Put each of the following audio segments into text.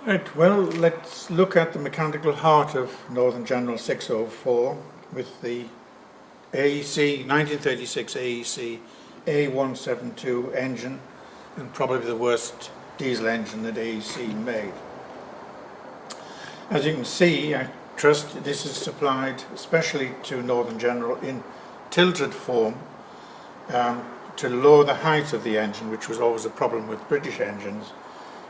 Right, well, let's look at the mechanical heart of Northern General 604 with the AEC, 1936 AEC A172 engine, and probably the worst diesel engine that AEC made. As you can see, I trust this is supplied especially to Northern General in tilted form to lower the height of the engine, which was always a problem with British engines,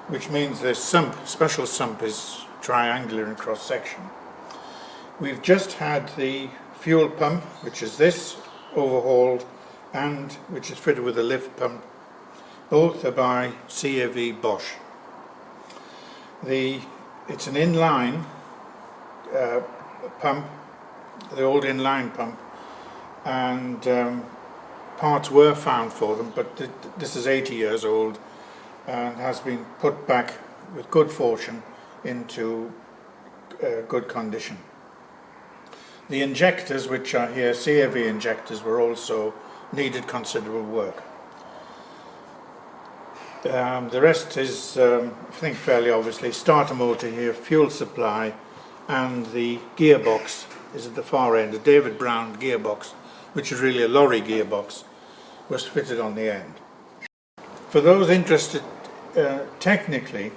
which means the special sump is triangular in cross section. We've just had the fuel pump, which is this, overhauled, and which is fitted with a lift pump. Both are by CAV Bosch. It's an inline pump, the old inline pump, and parts were found for them, but this is 80 years old and has been put back with good fortune into good condition. The injectors, which are here, CAV injectors, were also needed considerable work. The rest is, I think, fairly obviously starter motor here, fuel supply, and the gearbox is at the far end. A David Brown gearbox, which is really a lorry gearbox, was fitted on the end. For those interested technically,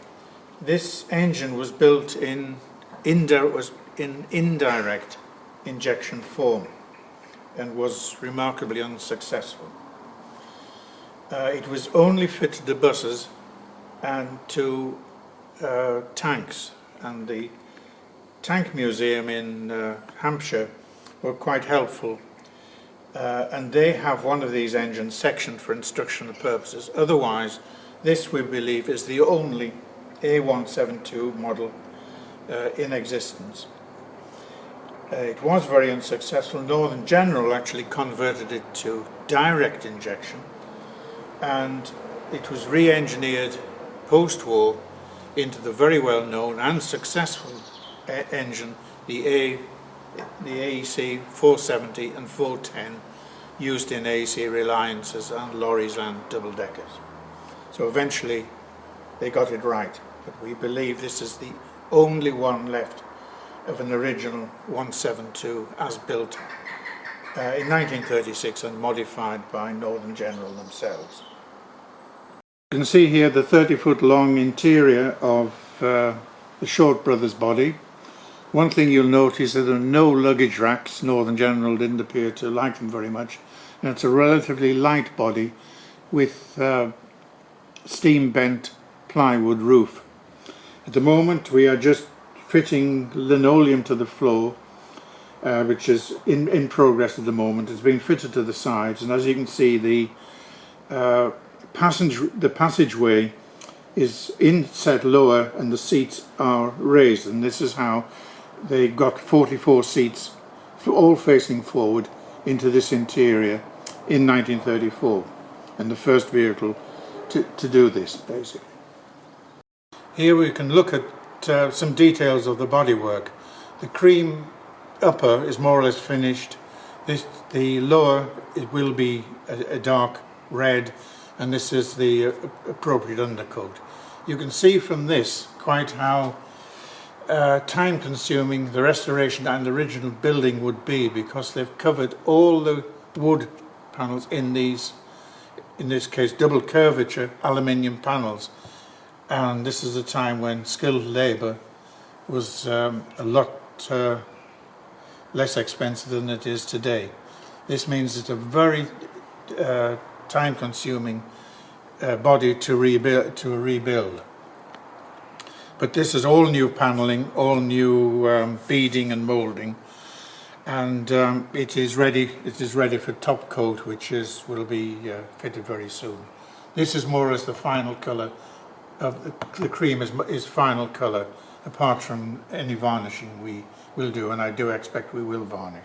this engine was built in indirect injection form and was remarkably unsuccessful. It was only fitted to buses and to tanks, and the Tank Museum in Hampshire were quite helpful, and they have one of these engines sectioned for instructional purposes. Otherwise, this, we believe, is the only A172 model in existence. It was very unsuccessful. Northern General actually converted it to direct injection, and it was re-engineered post-war into the very well-known and successful engine, the AEC 470 and 410, used in AEC Reliances and lorries and double-deckers. So eventually they got it right, but we believe this is the only one left of an original 172 as built in 1936 and modified by Northern General themselves. You can see here the 30-foot long interior of the Short Brothers body. One thing you'll notice is that there are no luggage racks. Northern General didn't appear to like them very much, and it's a relatively light body with steam bent plywood roof. At the moment we are just fitting linoleum to the floor, which is in progress at the moment. It's been fitted to the sides, and as you can see, the passageway is inset lower and the seats are raised, and this is how they got 44 seats all facing forward into this interior in 1934, and the first vehicle to do this, basically. Here we can look at some details of the bodywork. The cream upper is more or less finished. The lower, it will be a dark red, and this is the appropriate undercoat. You can see from this quite how time-consuming the restoration and original building would be, because they've covered all the wood panels in these, in this case, double curvature aluminium panels. And this is a time when skilled labour was a lot less expensive than it is today. This means it's a very time-consuming body to rebuild. But this is all new panelling, all new beading and moulding, and it is ready for top coat, which will be fitted very soon. This is more or less the final colour of the cream is final colour, apart from any varnishing we will do, and I do expect we will varnish.